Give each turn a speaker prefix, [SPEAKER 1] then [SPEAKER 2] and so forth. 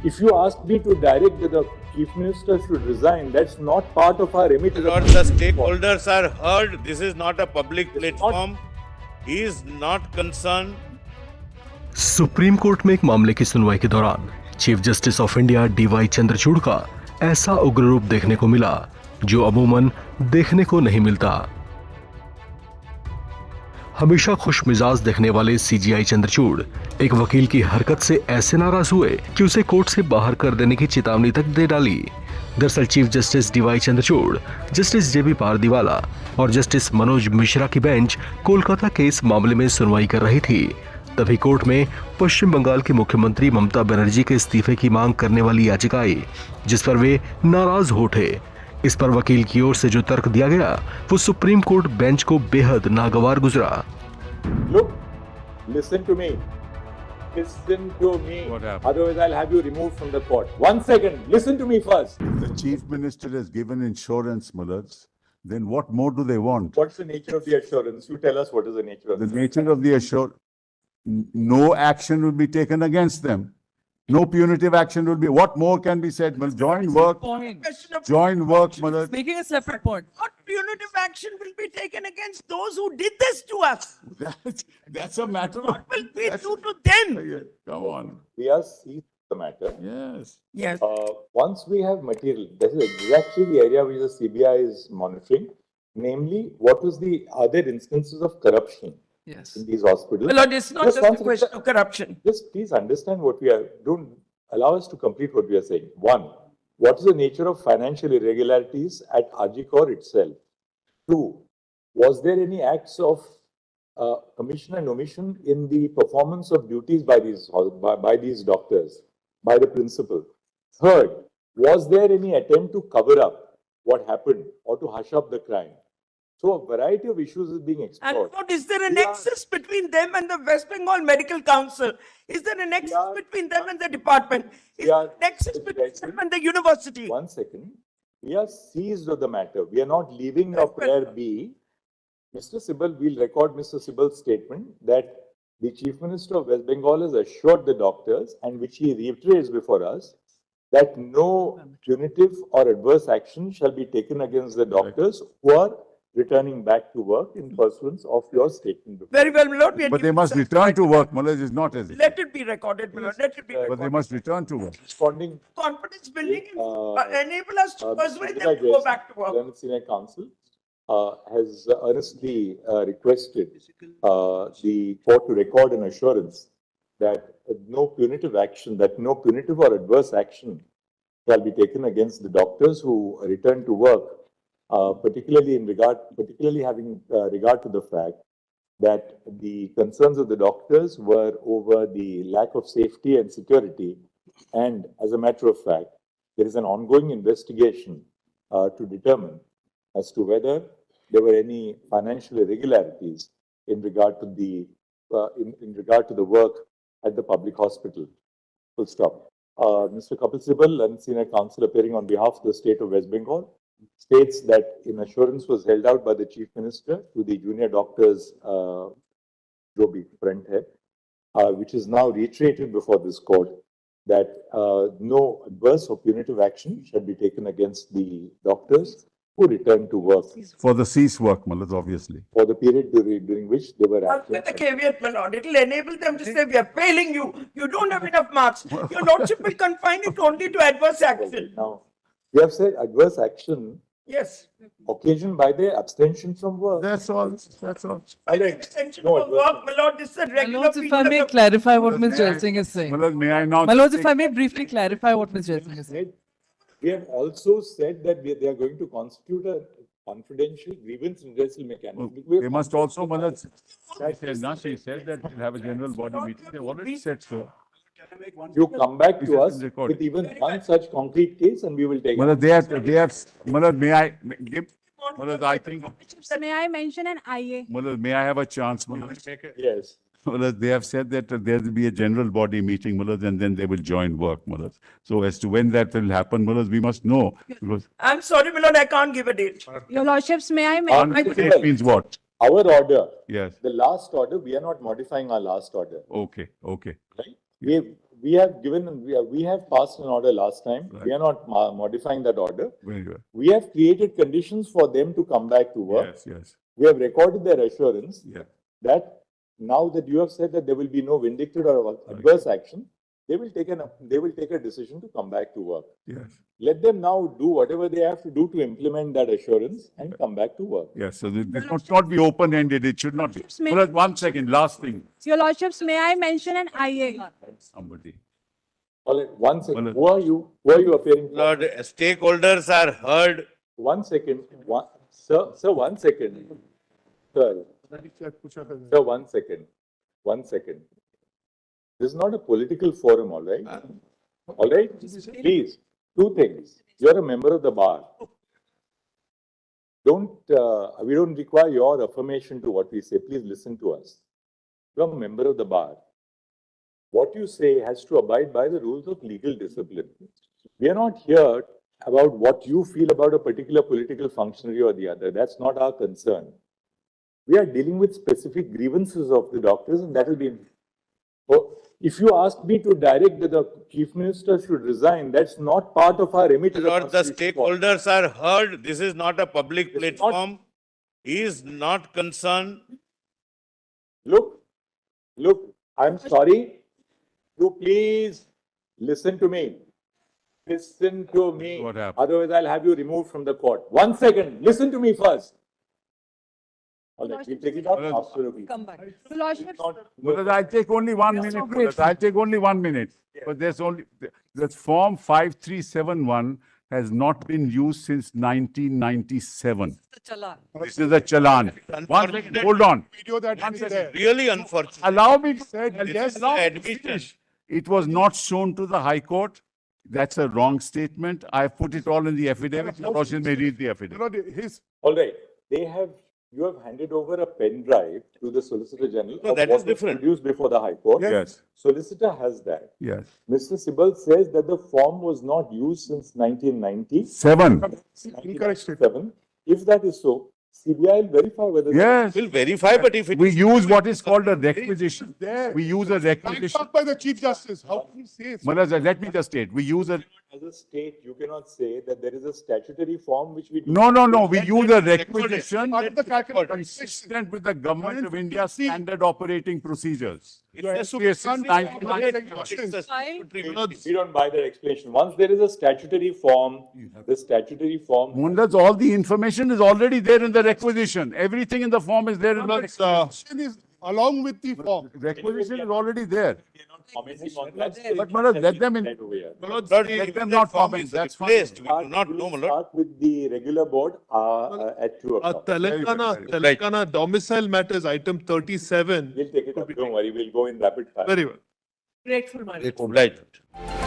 [SPEAKER 1] If you ask me to direct that the Chief Minister should resign, that's not part of our remit.
[SPEAKER 2] Lord, the stakeholders are heard. This is not a public platform. He is not concerned.
[SPEAKER 3] Supreme court में एक मामले की सुनवाई के दौरान chief justice of India DY Chandrachud का ऐसा उग्र रूप देखने को मिला जो अमूमन देखने को नहीं मिलता। हमेशा खुशमिजाज दिखने वाले सीजीआई चंद्रचूड़ एक वकील की हरकत से ऐसे नाराज हुए कि उसे कोर्ट से बाहर कर देने की चेतावनी तक दे डाली। दरअसल chief justice DY Chandrachud, justice JB Pardiwala और जस्टिस मनोज मिश्रा की बेंच कोलकाता के इस मामले में सुनवाई कर रही थी। तभी कोर्ट में पश्चिम बंगाल के मुख्यमंत्री ममता बनर्जी के इस्तीफे की मांग करने वाली याचिका आई, जिस पर वे नाराज हो उठे। इस पर वकील की ओर से जो तर्क दिया गया वो सुप्रीम कोर्ट बेंच को बेहद नागवार गुजरा।
[SPEAKER 1] Look, listen to me. Listen to me. Otherwise, I'll have you removed from the court. 1 second. Listen to me first.
[SPEAKER 4] If the chief minister has given insurance, Manoj, then what more do they want?
[SPEAKER 1] What's the nature of the assurance? You tell us what is the nature of
[SPEAKER 4] The nature of the assurance, no action will be taken against them. No punitive action will be. What more can be said? Well, join work, Manoj.
[SPEAKER 5] Making a separate point.
[SPEAKER 6] What punitive action will be taken against those who did this to us?
[SPEAKER 4] That's a matter of.
[SPEAKER 6] What will we do to them?
[SPEAKER 4] Come on.
[SPEAKER 1] We are seized the matter.
[SPEAKER 4] Yes.
[SPEAKER 6] Yes.
[SPEAKER 1] Once we have material, this is exactly the area which the CBI is monitoring, namely what was the other instances of corruption
[SPEAKER 5] Yes.
[SPEAKER 1] in these hospitals.
[SPEAKER 6] Lord, it's not just a
[SPEAKER 1] one
[SPEAKER 6] question of corruption.
[SPEAKER 1] Just please understand what we are, don't allow us to complete what we are saying. One, what is the nature of financial irregularities at Ajikor itself? Two, was there any acts of commission and omission in the performance of duties by these doctors, by the principal? Third, was there any attempt to cover up what happened or to hush up the crime? So a variety of issues is being
[SPEAKER 6] And
[SPEAKER 1] explored.
[SPEAKER 6] what is there a nexus between them and the West Bengal Medical Council? Is there a nexus between them and the department? Is there a nexus between them and the university?
[SPEAKER 1] 1 second. We are seized of the matter. We are not leaving a prayer be. Mr. Sibal, we'll record Mr. Sibal's statement that the Chief Minister of West Bengal has assured the doctors, and which he reiterates before us, that no punitive or adverse action shall be taken against the doctors who are returning back to work in pursuance of your statement before.
[SPEAKER 6] Very well, my Lord. We are
[SPEAKER 4] But they
[SPEAKER 6] giving
[SPEAKER 4] must
[SPEAKER 6] some-
[SPEAKER 4] return to work, Manoj. Is not as.
[SPEAKER 6] Let it be recorded, my Lord. Let it be
[SPEAKER 4] But they
[SPEAKER 6] recorded.
[SPEAKER 4] must return to work.
[SPEAKER 1] Responding
[SPEAKER 6] Confidence building enable us to persuade
[SPEAKER 1] Mr.
[SPEAKER 6] them to go back to work.
[SPEAKER 1] Learned Senior Counsel has earnestly requested the court to record an assurance that no punitive action, that no punitive or adverse action shall be taken against the doctors who return to work, particularly having regard to the fact that the concerns of the doctors were over the lack of safety and security. And as a matter of fact, there is an ongoing investigation to determine as to whether there were any financial irregularities in regard to the in regard to the work at the public hospital. Full stop. Mr. Kapil Sibal, and Senior Counsel appearing on behalf of the state of West Bengal, states that an assurance was held out by the Chief Minister to the junior doctors, Joby Front Head, which is now reiterated before this court, that no adverse or punitive action shall be taken against the doctors who return to work
[SPEAKER 4] For the cease work, Manoj, obviously.
[SPEAKER 1] for the period during which they were
[SPEAKER 6] With the
[SPEAKER 1] absent.
[SPEAKER 6] caveat, my Lord, it will enable them to say, we are failing you. You don't have enough marks. Your Lordship will confine it only to adverse action.
[SPEAKER 1] Now, we have said adverse action
[SPEAKER 6] Yes.
[SPEAKER 1] occasioned by their abstention from work.
[SPEAKER 4] That's all. That's all.
[SPEAKER 6] By the extension
[SPEAKER 1] No
[SPEAKER 6] of work, my Lord, this is a
[SPEAKER 5] My
[SPEAKER 6] regular
[SPEAKER 5] lords, if I
[SPEAKER 6] period
[SPEAKER 5] may
[SPEAKER 6] of-
[SPEAKER 5] clarify what Ms. Jaising is saying.
[SPEAKER 4] Manoj, may I now?
[SPEAKER 5] My lords, if I may briefly clarify what Ms. Jaising is saying.
[SPEAKER 1] Said- We have also said that they are going to constitute a confidential grievance redressal mechanism. We have
[SPEAKER 4] They must also, Manoj, she said that we'll have a general body meeting. They already said so.
[SPEAKER 1] You come back
[SPEAKER 4] This
[SPEAKER 1] to
[SPEAKER 4] is
[SPEAKER 1] us
[SPEAKER 4] recorded.
[SPEAKER 1] with even one such concrete case and we will take.
[SPEAKER 4] Manoj, Manoj, may I give, Manoj, I think,
[SPEAKER 7] May I mention an IA?
[SPEAKER 4] Manoj, may I have a chance, Manoj?
[SPEAKER 1] Yes.
[SPEAKER 4] Manoj, they have said that there will be a general body meeting, Manoj, and then they will join work, Manoj. So as to when that will happen, Manoj, we must know. Because
[SPEAKER 6] I'm sorry, my Lord, I can't give a date.
[SPEAKER 7] Your lordships, may I
[SPEAKER 4] on
[SPEAKER 7] mention?
[SPEAKER 4] date means what?
[SPEAKER 1] Our order,
[SPEAKER 4] Yes,
[SPEAKER 1] the last order, we are not modifying our last order,
[SPEAKER 4] okay, okay.
[SPEAKER 1] right? we have given, we have passed an order last time.
[SPEAKER 4] Right.
[SPEAKER 1] We are not modifying that order.
[SPEAKER 4] Very good.
[SPEAKER 1] We have created conditions for them to come back to work.
[SPEAKER 4] Yes, yes,
[SPEAKER 1] We have recorded their assurance
[SPEAKER 4] yeah.
[SPEAKER 1] that now that you have said that there will be no vindictive or adverse action, they will take a decision to come back to work.
[SPEAKER 4] Yes,
[SPEAKER 1] Let them now do whatever they have to do to implement that assurance and come back to work.
[SPEAKER 4] yes. So this must not be open-ended. It should not be.
[SPEAKER 7] May-
[SPEAKER 4] Well, 1 second, last thing.
[SPEAKER 7] Your Lordships, may I mention an IA?
[SPEAKER 4] Somebody.
[SPEAKER 1] All right, 1 second.
[SPEAKER 4] Well,
[SPEAKER 1] Who are you? Who are you appearing for?
[SPEAKER 2] Lord, stakeholders are heard.
[SPEAKER 1] 1 second. Sir, 1 second. Sir, 1 second. 1 second. This is not a political forum, all right? All right? Please, 2 things. You're a member of the bar. We don't require your affirmation to what we say. Please listen to us. You're a member of the bar. What you say has to abide by the rules of legal discipline. We are not here about what you feel about a particular political functionary or the other. That's not our concern. We are dealing with specific grievances of the doctors, and that will be. If you ask me to direct that the Chief Minister should resign, that's not part of our remit.
[SPEAKER 2] Lord, the stakeholders are heard. This is not a public platform. He is not concerned.
[SPEAKER 1] Look, I'm sorry. You please listen to me. Listen to me.
[SPEAKER 4] What happened?
[SPEAKER 1] Otherwise, I'll have you removed from the court. 1 second. Listen to me first. All right, we'll take it up after a week.
[SPEAKER 7] Come back. Your Lordships,
[SPEAKER 4] Well, I'll take only 1 minute. I'll take only 1 minute. But there's only, the form 5371 has not been used since 1997. This is a challan. 1 second, hold on.
[SPEAKER 8] Video that is there.
[SPEAKER 2] Really unfortunate.
[SPEAKER 4] Allow me to
[SPEAKER 8] Said
[SPEAKER 2] This
[SPEAKER 8] yes,
[SPEAKER 2] is the admission.
[SPEAKER 4] It was not shown to the High Court. That's a wrong statement. I put it all in the affidavit. Your Lordship may read the
[SPEAKER 8] you
[SPEAKER 4] affidavit.
[SPEAKER 8] know, his
[SPEAKER 1] All right. You have handed over a pen drive to the Solicitor General.
[SPEAKER 2] No,
[SPEAKER 1] of
[SPEAKER 2] that
[SPEAKER 1] what
[SPEAKER 2] is
[SPEAKER 1] was
[SPEAKER 2] different.
[SPEAKER 1] Produced before the High Court.
[SPEAKER 4] Yes,
[SPEAKER 1] Solicitor has that.
[SPEAKER 4] yes.
[SPEAKER 1] Mr. Sibal says that the form was not used since 1990.
[SPEAKER 4] 7.
[SPEAKER 8] incorrect statement.
[SPEAKER 1] 1997. If that is so, CBI will verify whether.
[SPEAKER 4] Yes.
[SPEAKER 2] We'll verify, but if it
[SPEAKER 4] We
[SPEAKER 2] is
[SPEAKER 4] use what is called a requisition.
[SPEAKER 8] There.
[SPEAKER 4] We use a
[SPEAKER 8] Signed
[SPEAKER 4] requisition.
[SPEAKER 8] off by the Chief Justice. How can you say it?
[SPEAKER 4] Manoj, let me just state, we use a,
[SPEAKER 1] As a state, you cannot say that there is a statutory form which we. do.
[SPEAKER 4] no, we use a requisition
[SPEAKER 8] Part of the calculation.
[SPEAKER 4] consistent with the Government of India's standard operating procedures.
[SPEAKER 2] It's a
[SPEAKER 4] Yes,
[SPEAKER 8] Can't be
[SPEAKER 4] 1990.
[SPEAKER 2] It's a statutory.
[SPEAKER 1] We don't buy that explanation. Once there is a statutory form, the statutory form.
[SPEAKER 4] Mundas, all the information is already there in the requisition. Everything in the form is there in the
[SPEAKER 8] Question is along with the form.
[SPEAKER 4] requisition is already there.
[SPEAKER 1] We are not commenting on that.
[SPEAKER 4] But Manoj, let them in.
[SPEAKER 1] Right over here.
[SPEAKER 2] Lord,
[SPEAKER 4] Let
[SPEAKER 2] if
[SPEAKER 4] them
[SPEAKER 2] that
[SPEAKER 4] not
[SPEAKER 2] form
[SPEAKER 4] comment,
[SPEAKER 2] is
[SPEAKER 4] that's fine.
[SPEAKER 2] replaced, we do not
[SPEAKER 1] We
[SPEAKER 2] know,
[SPEAKER 1] will
[SPEAKER 2] my lord.
[SPEAKER 1] start with the regular board at 2 o'clock.
[SPEAKER 9] Telangana domicile matters, item 37.
[SPEAKER 1] We'll take it up. Don't worry, we'll go in rapid fire.
[SPEAKER 9] Very well.
[SPEAKER 5] Grateful, my lord.
[SPEAKER 2] Obliged.